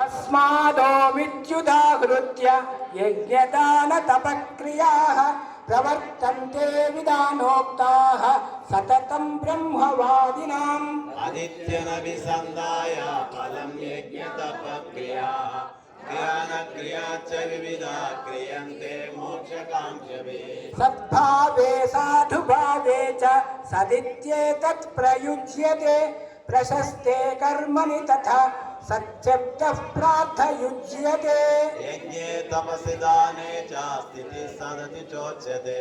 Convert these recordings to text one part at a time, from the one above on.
तस्मादोमित्युदाहृत्य यज्ञदानतपक्रियाः प्रवर्तन्ते विधानोक्ताः सततं ब्रह्मवादिनाम्। आदित्यनभिसन्धाय फलं यज्ञतपक्रियाः क्रियानक्रिया च विविधा क्रियन्ते मोक्षकाङ्क्षभिः। सद्भावे साधुभावे च सदित्येतत् प्रयुज्यते प्रशस्ते कर्मणि तथा सच्चब्दः प्रार्थयुज्यते। यज्ञे तपसि दाने च स्थितिः सदति चोच्यते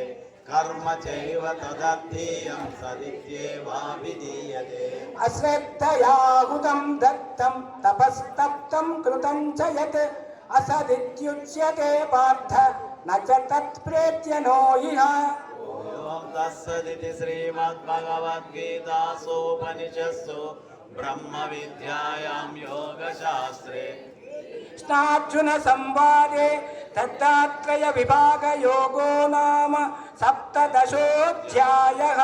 कर्म चैव तदर्थीयं सदित्येवाभिधीयते। अश्रद्धयाहुतं दत्तं तपस्तप्तं कृतं च यत् असदित्युच्यते पार्थ न च तत्प्रेत्य नो इह। ओम तत्सदिति श्रीमद्भगवद्गीतासूपनिषत्सु ब्रह्मविद्यायां योगशास्त्रे कृष्णार्जुन संवादे दत्तात्रेय विभाग योगो नाम सप्तदशोऽध्यायः।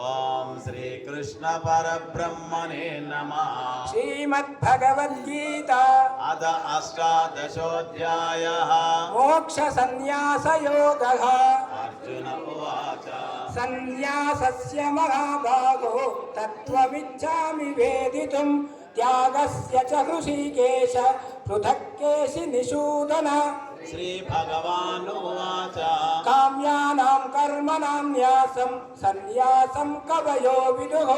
ओम श्री कृष्ण परब्रह्मणे नमः। श्रीमद्भगवद्गीता अथ अष्टादशोऽध्यायः। मोक्ष संन्यास योगः। अर्जुन उवाच संन्यासस्य महाबाहो तत्त्वमिच्छामि वेदितुं त्यागस्य च हृषीकेश पृथक् केशि निषूदन। श्रीभगवानुवाच काम्यानां कर्मणां न्यासं संन्यासं कवयो विदुः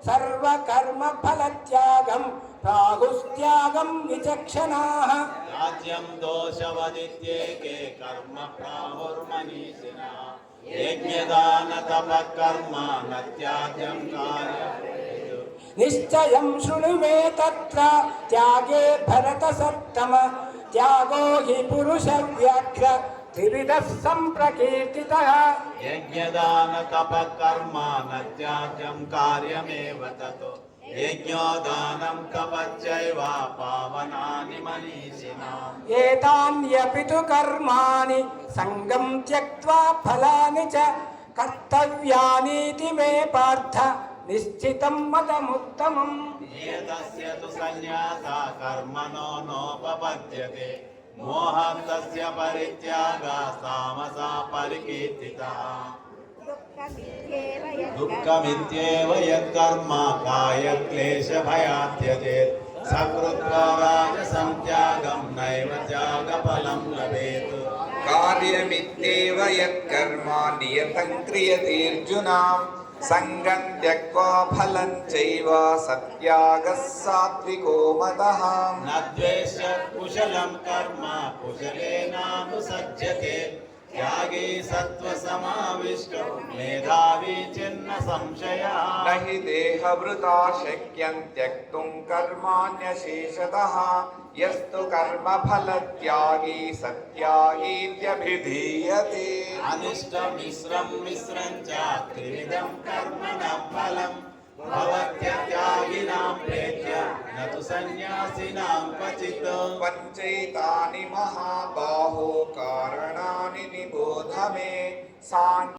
सर्वकर्मफलत्यागं प्राहुस्त्यागं विचक्षणाः। राज्यं दोषवदित्येके कर्म प्राहुर्मनीषिणः यज्ञदानतपःकर्म न त्याज्यं कार्यम्। निश्चयं शृणु मे तत्र त्यागे भरतसत्तम त्यागो हि पुरुषव्याघ्र त्रिविधः सम्प्रकीर्तितः। यज्ञदानतपःकर्म न त्याज्यं कार्यमेव ततो यज्ञोदानं तपश्चैव पावनानि मनीषिणाम्। एतान्यपि तु कर्माणि सङ्गं त्यक्त्वा फलानि च कर्तव्यानीति मे पार्थ निश्चितं मतमुत्तमम्। एतस्य तु संन्यासः कर्मणो नोपपद्यते मोहं तस्य परित्यागः तामसा परिकीर्तितः। दुःखमित्येव यत्कर्म कायक्लेशभयात् त्यजेत् सकृत्वा राजसं त्यागं नैव त्यागफलं लभेत्। कार्यमित्येव यत्कर्म नियतं क्रियतेऽर्जुन संगं त्यक्त्वा फलं चैव सत्यागः सात्विको मतः। न द्वेष्यत् कुशलं कर्म कुशलेनानुसज्जते त्यागी सत्त्वसमाविष्टो मेधावी चिन्न संशयः। न हि देहभृता शक्यं त्यक्तुं कर्माण्यशेषतः यस्तु कर्मफलत्यागी सत्यागीत्यभिधीयते। अनिष्टमिश्रं मिश्रं च त्रिविधं कर्मणः फलम् भवत्यत्यागिनां प्रेत्य न तु सन्न्यासिनां क्वचित्। पञ्चैतानि महाबाहो कारणानि निबोध मे।